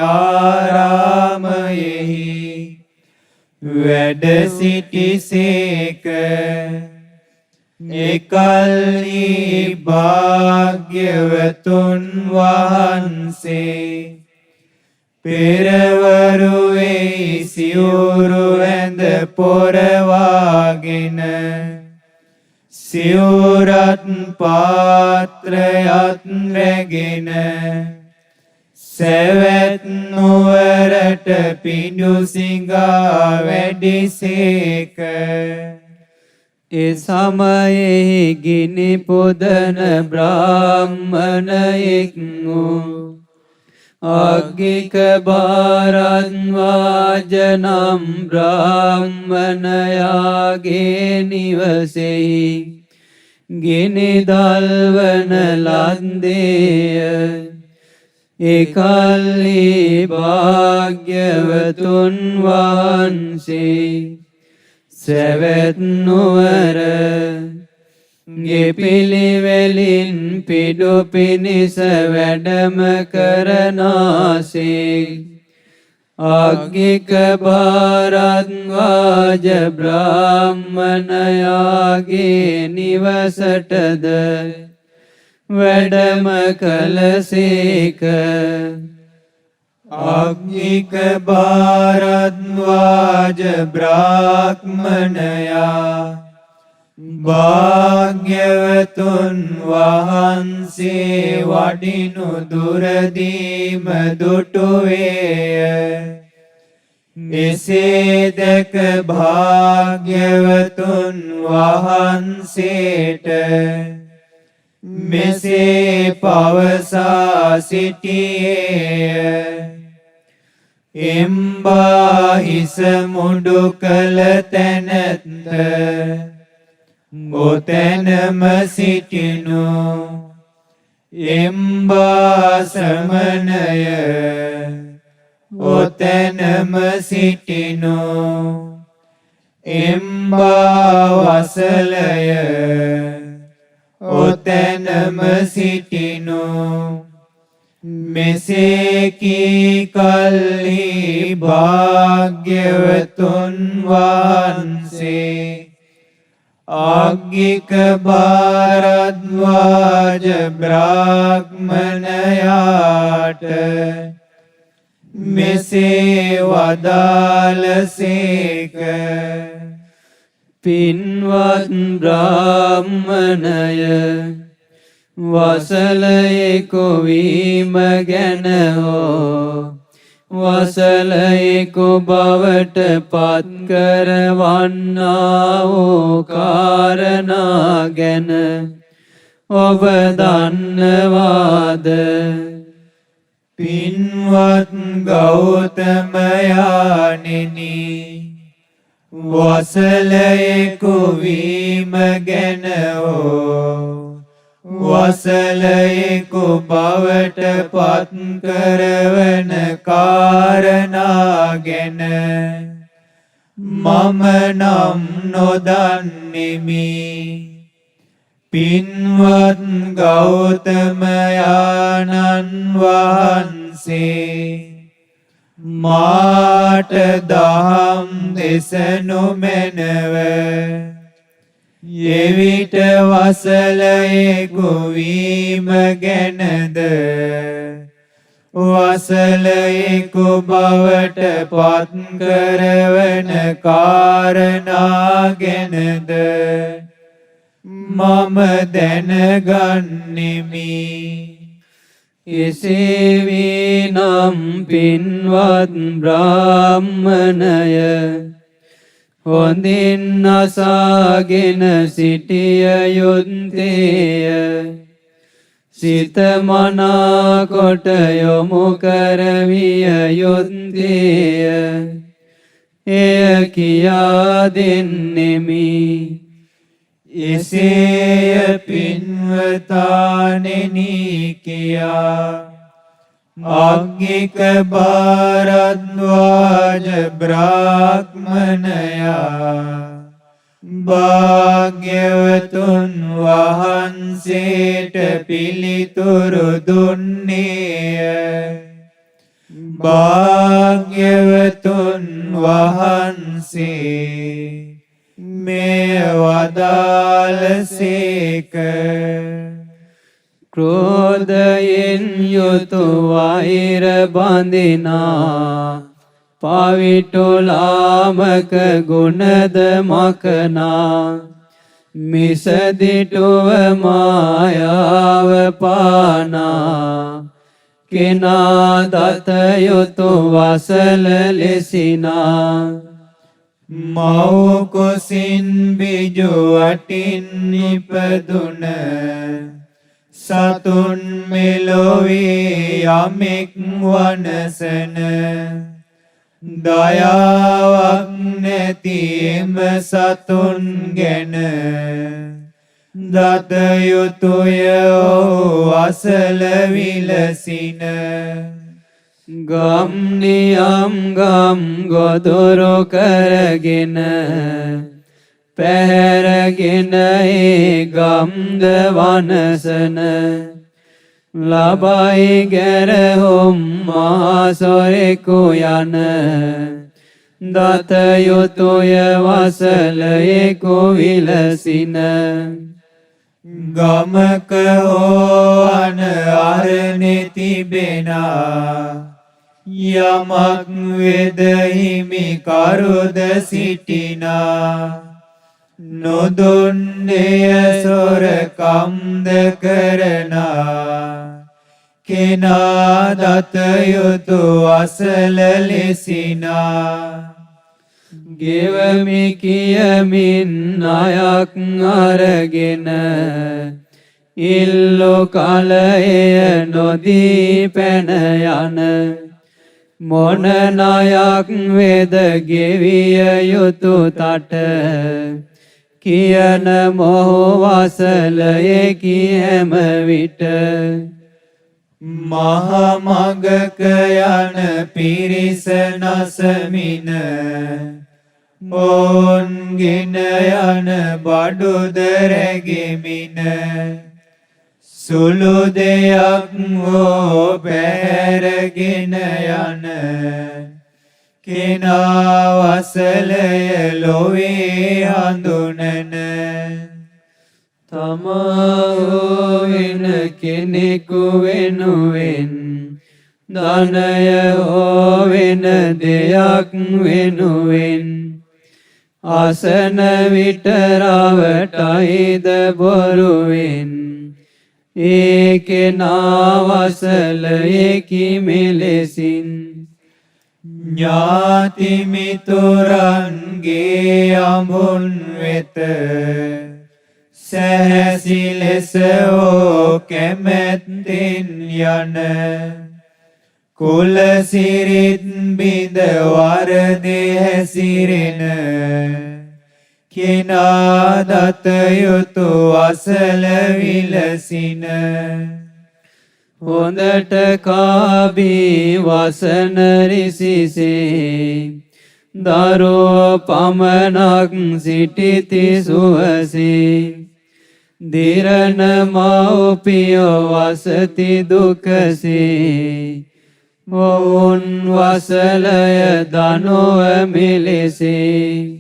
ආරාමයෙහි වැඩ සිටිසේක එකල්හි භාග්‍යවතුන් වහන්සේ පෙරවරුවේ සිවුරු ඇඳ පොරවාගෙන සිවුරත් පාත්‍රයත් රැගෙන සෙවැත් නුවරට පිඬුසිඟා වැඩිසේක ඒ සමයෙහි ගිනි පුදන බ්‍රාහ්මණයෙක් වූ අග්ගික භාරද්වාජ නම් බ්‍රාහ්මණයාගේ නිවසෙහි ගිනි දල්වන ලද්දේය එකල්හි භාග්‍යවතුන් වහන්සේ සෙවැත් නුවර ගෙපිළිවෙලින් පිඬු පිණිස වැඩම කරනාසේක් අග්ගික භාරද්වාජ බ්‍රාහ්මණයාගේ නිවසටද වැඩම කළසේක අග්ගික භාරද්වාජ බ්‍රාහ්මණයා භාග්‍යවතුන් වහන්සේ වඩිනු දුරදීම දුටුවේය එසේ දැක භාග්‍යවතුන් වහන්සේට මෙසේ පවසා සිටියේය එම්බා හිස මුඩු කළ තැනැත්ත ඔතැනම සිටිනු එම්බා සමනය ඔතැනම සිටිනු එම්බා වසලය ඔතැනම සිටිනු මෙසේ කී කල්හි භාග්‍යවතුන් වහන්සේ ආග්ගික භාරද්වාජ බ්‍රාහ්මණයාට මෙසේ වදාළසේක. පින්වත් බ්‍රාහ්මණය වසලයෙකු වීම ගැන හෝ වසලයෙකු බවට පත් කරවන්නා වූ කාරණා ගැන ඔබ දන්නවාද? පින්වත් ගෞතමයාණෙනි, වසලයෙකු වීම ගැන හෝ වසලයෙකු බවට පත් කරවන කාරණා ගැන මම නම් නොදන්නෙමි. පින්වත් ගෞතමයාණන් වහන්සේ මාට දහම් දෙසනු මැනව. එවිට වසලයෙකු වීම ගැනද වසලයෙකු බවට පත් කරවන කාරණා ගැනද මම දැනගන්නෙමි. එසේ වී නම් පින්වත් බ්‍රාහ්මණය හොඳින් අසාගෙන සිටිය යුත්තේය. සිත මනා කොට යොමු කරවිය යුත්තේය. එය කියා දෙන්නෙමි. එසේය පින්වතාණෙනි කියා ආග්ගික භාරද්වාජ බ්‍රාහ්මණයා භාග්‍යවතුන් වහන්සේට පිළිතුරු දුන්නේය. භාග්‍යවතුන් වහන්සේ මේ වදාළසේක. ක්‍රෝධයෙන් යුතු වෛර බඳිනා පවිටු ලාමක ගුණද මකනා මිසදිටුව මායාව පානා කෙනා දත යුතු වසල ලෙසිනා මව් කුසින් බිජු වටින් නිපදුන සතුන් මෙලොවේ යමෙක් වනසන දයාවක් නැති එම සතුන් ගැන දත යුතුය වසල විලසින. ගම් නියම් ගම් ගොදුරු කරගෙන පැහැරගෙන ඒ ගම්ද වනසන ලබයි ගැරහොම් මාසොරෙකු යන දත යුතුය වසලයෙකු විලසින. ගමක හෝ අන අරණෙ තිබෙනා යමක් වෙද හිමි කරුද සිටිනා නොදුන්නේය සොරකම්ද කරනා කෙනා දත යුතු වසල ලෙසිනා. ගෙවමි කියමින් අයක් අරගෙන ඉල්ලු කලය නොදී පැන යන මොන ණයක් වේද ගෙවිය යුතු තට කියන මොහු වසලයෙකි හැම විට මහමගක යන පිරිස නසමින ඔවුන්ගෙන යන බඩුද රැගෙමින සුළු දෙයක් හෝ පැහැරගෙන යන කෙනා වසලය ලොවේ හඳුනන තමා වෙන කෙනෙකු වෙනුවෙන් ධනය හෝ වෙන දෙයක් වෙනුවෙන් අසන විට රවටයිද බොරුවෙන් ඒ කෙනා වසලයෙකි මෙලෙසින් ඥාති මිතුරන්ගේ අඹුන් වෙත සැහැසි ලෙස ඕ කැමැත්තෙන් යන කුල සිරිත් බිඳ වරදේ හැසිරෙන කෙනා දත යුතු අසල විලසින හොඳට කාබී වසන රිසිසේ දරුවෝ පමණක් සිටිති සුවසේ දිරණ මව්පියෝ වසති දුකසේ ඔවුන් වසලය දනුව මෙලෙසේ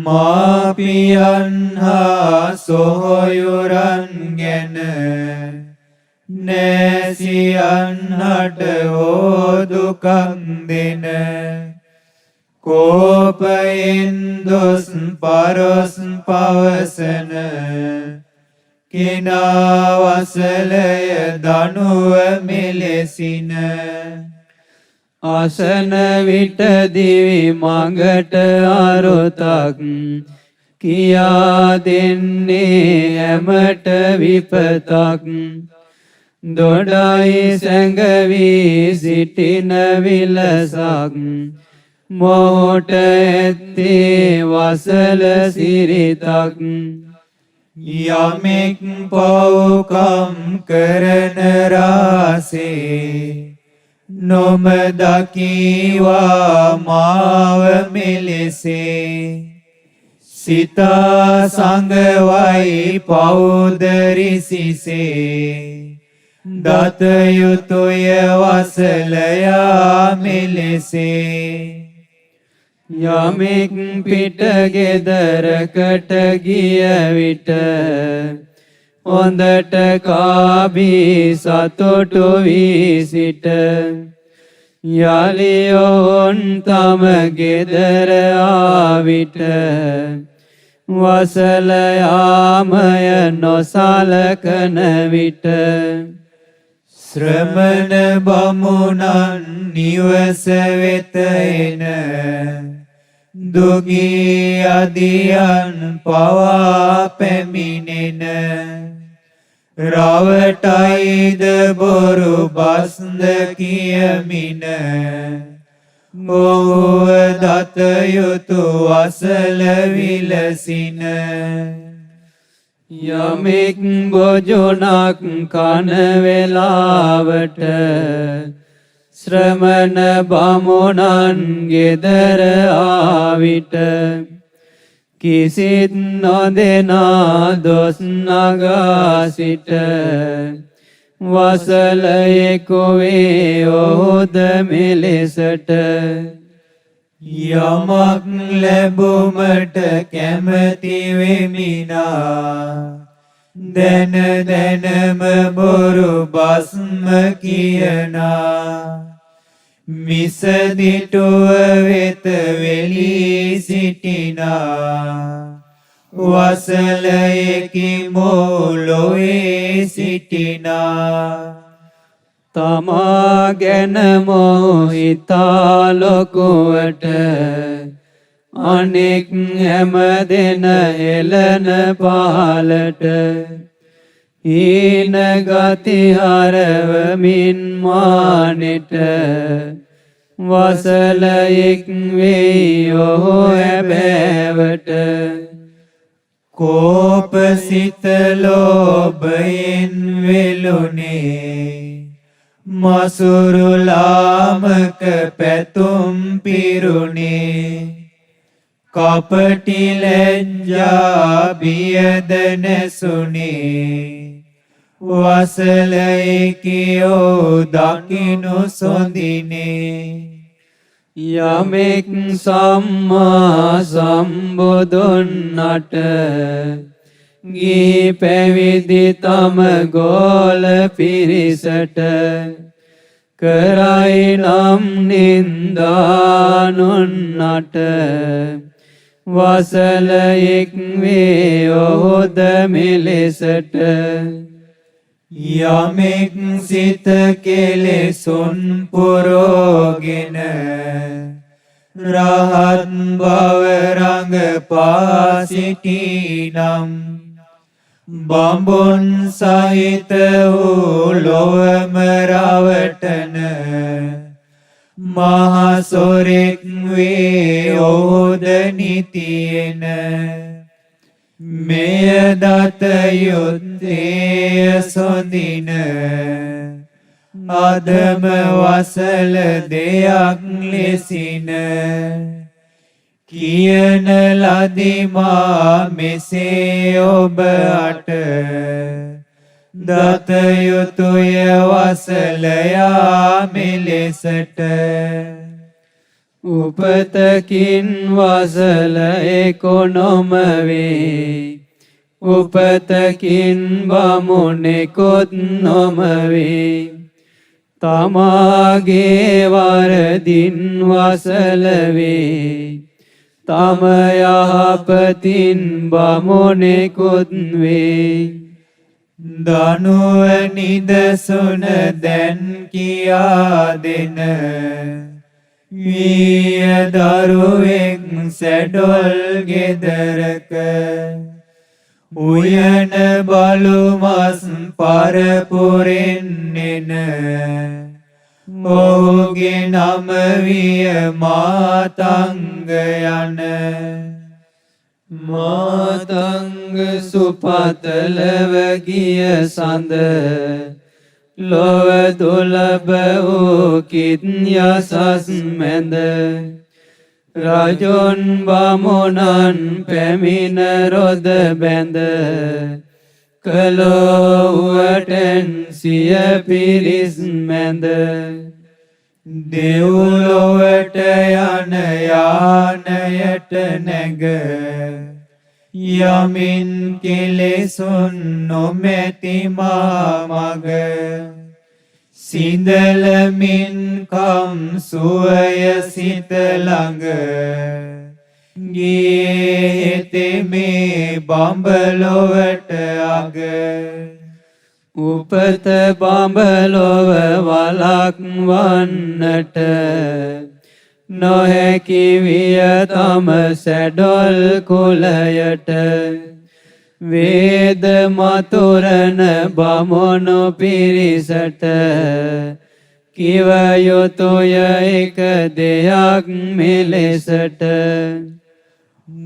මාපියන් හා සොහොයුරන් ගැන නෑසියන්හට හෝ දුකක් දෙන කෝපයෙන් දොස් පරොස් පවසන කෙනා වසලය දනුව මෙලෙසින අසන විට දිවි මඟට අරුතක් කියා දෙන්නේ ඇමට විපතක් දොඩයි සැඟවී සිටින විලසක් මොහොට ඇත්තේ වසල සිරිතක් යමෙක් පව්කම් කරන රාසේ නොම දකීවා මාව මෙලෙසේ සිතා සංගවයි පෞදරිසිසේ දත යුතුය වසලයා මෙලෙසේ යමෙක් පිට ගෙදරකට ගිය විට හොඳට කාබී සතුටු වී සිට යලි ඔවුන් තම ගෙදර ආවිට වසලයාමය නොසලකන විට ශ්‍රමණ බමුණන් නිවස වෙත එන දුගී අදියන් පවා පැමිණෙන රවටයිද බොරු බස්ද කියමින මොහුව දත යුතු අසල විලසින යමෙක් බොජුනක් කන වෙලාවට ශ්‍රමණ බමුණන් ගෙදර ආවිට කිසිත් නොදෙනා දොස් නගා සිට වසලයෙකු වේ ඔහුද මෙලෙසට යමක් ලැබුමට කැමති වෙමිනා දැන දැනම බොරු බස්ම කියනා මිසදිටුව වෙත වෙලී සිටිනා වසලයෙකි මොලොවේ සිටිනා තමා ගැන මොහිතා ලොකුවට අනෙක් හැම දෙන එළන පහලට හීන ගති හරවමින් මානෙට වසලයෙක් වෙයි ඔහු හැබෑවට කෝපසිත ලෝභයෙන් වෙලුනේ මසුරු ලාමක පැතුම් පිරුණේ කපටි ලැජ්ජා බියද නැසුනේ වසලයි කියෝ දකිනු සොඳිනේ යමෙක් සම්මා සම්බුදුන්නට ගී පැවිදි තම ගෝල පිරිසට කරයි නම් නින්දානුන්නට වසලයෙක් වේ ඔහුද මෙලෙසට යමෙක් සිත කෙලෙසුන් පුරෝගෙන රහත් බව රඟපා සිටිනම් බඹුන් සහිත වූ ලොවම රවටන මහසොරෙක් වේ ඔහුද නිතියෙන මෙය දත යුත්තේ සොඳින අදම වසල දෙයක් ලෙසින කියන ලදිමා මෙසේ ඔබ අට දත යුතුය වසලයා මෙලෙසට උපතකින් වසල එකොනොම වේ උපතකින් බමුණෙකුත් නොම වේ තමාගේ වරදින් වසල වේ තම යහපතින් බමුණෙකුත් වේ දනුව නිදසුන දැන් කියා දෙන විය දරුවෙක් සැඩොල් ගෙදරක උයන බලුමස් පරපුරෙන්නෙන ඔහුගේ නම විය මාතංග යන මාතංග සුපතලව ගිය සඳ ලොව දුලබ වූ කිත් යසස් මැද රජොන් බමුණන් පැමිණ රොද බැඳ කලෝවටෙන් සිය පිරිස් මැද දෙව්ලොවට යන යානයට නැග යමින් කෙලෙසුන් නොමැති මාමග සිඳලමින් කම් සුවය සිත ළඟ ගියේ තෙමේ බඹලොවට අග උපත බඹලොව වළක්වන්නට නොහැකි විය තම සැඩොල් කුලයට වේද මතුරන බමුණු පිරිසට කිව යුතුය එක දෙයක් මෙලෙසට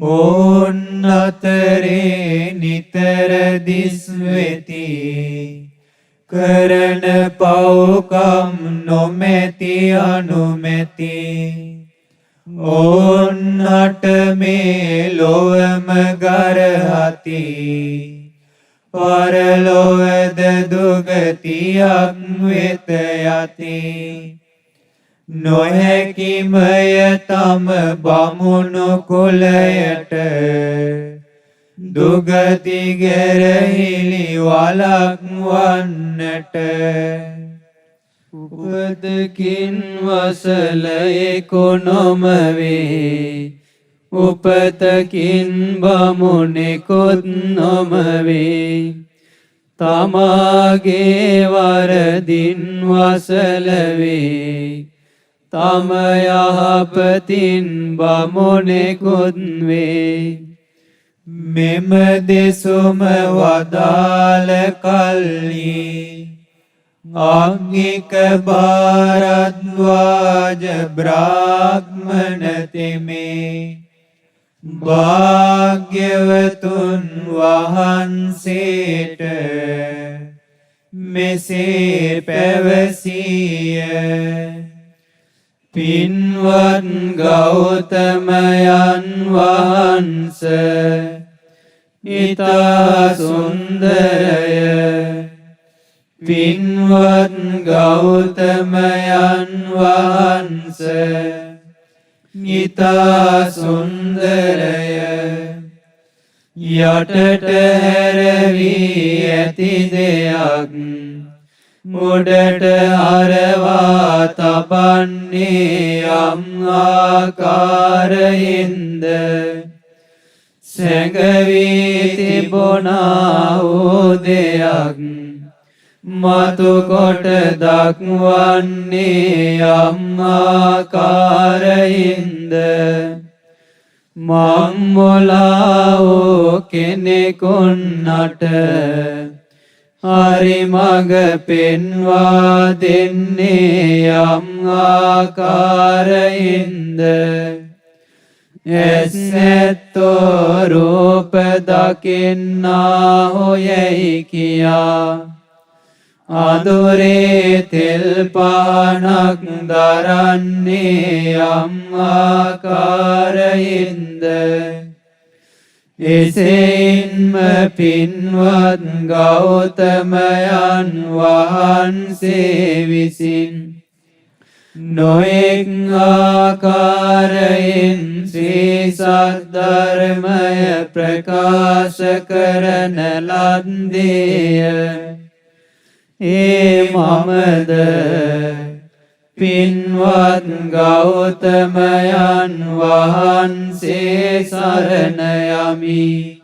ඕන් අතරේ නිතර දිස් වෙති කරන පව්කම් නොමැති අනුමැති ඕන් අට මේ ලොවම ගරහති පරලොවද දුගතියක් වෙත යති නොහැකිමය තම බමුණු කුලයට දුගති ගැරහිලි වළක්වන්නට උපතකින් වසල එකොනොම වේ උපතකින් බමුණෙකුත් නොම වේ තමාගේ වරදින් වසල වේ තම යහපතින් බමුණෙකුත් වේ මෙම දෙසුම වදාළ කල්හි ආග්නික භාරද්වාජ බ්‍රාහ්මණ තෙමේ භාග්‍යවතුන් වහන්සේට මෙසේ පැවසීය. පින්වත් ගෞතමයන් වහන්ස ඉතා සුන්දරය. පින්වත් ගෞතමයන් වහන්ස ඉතා සුන්දරය. යටට හැරවී ඇති දෙයක් උඩට අරවා තබන්නේ යම් ආකාරයෙන්ද සැඟවී තිබුණා වූ දෙයක් මතු කොට දක්වන්නේ යම් ආකාරයෙන්ද මම්මොලා වූ කෙනෙකුන්නට හරි මඟ පෙන්වා දෙන්නේ යම් ආකාරයෙන්ද ඇස් නැත්තෝ රූප දකින්නාහු යැයි කියා අඳුරේ තෙල් පානක් දරන්නේ යම් ආකාරයෙන්ද එසේයින්ම පින්වත් ගෞතමයන් වහන්සේ විසින් නොඑක් ආකාරයෙන් ශ්‍රී සද්ධර්මය ප්‍රකාශ කරන ලද්දේය. ඒ මමද පින්වත් ගෞතමයන් වහන්සේ සරණ යමි.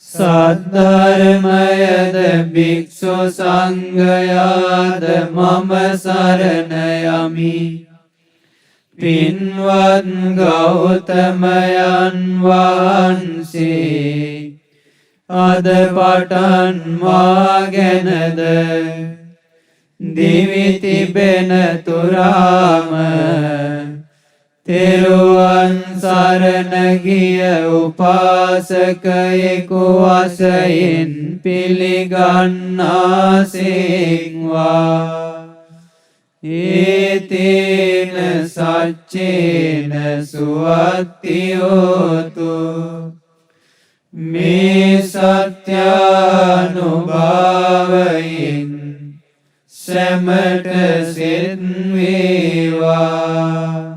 සද්ධර්මයද භික්ෂු සංඝයාද මම සරණ යමි. පින්වත් ගෞතමයන් වහන්සේ අද පටන් මා ගැනද දිවි තිබෙන තුරාම තෙරුවන් සරණ ගිය උපාසකයෙකු වශයෙන් පිළිගන්නාසේක්වා. ඒතේන සච්චේන සුවත්තියෝතු මේ සත්‍යානුභාවයෙන් සැමට සෙත් වේවා.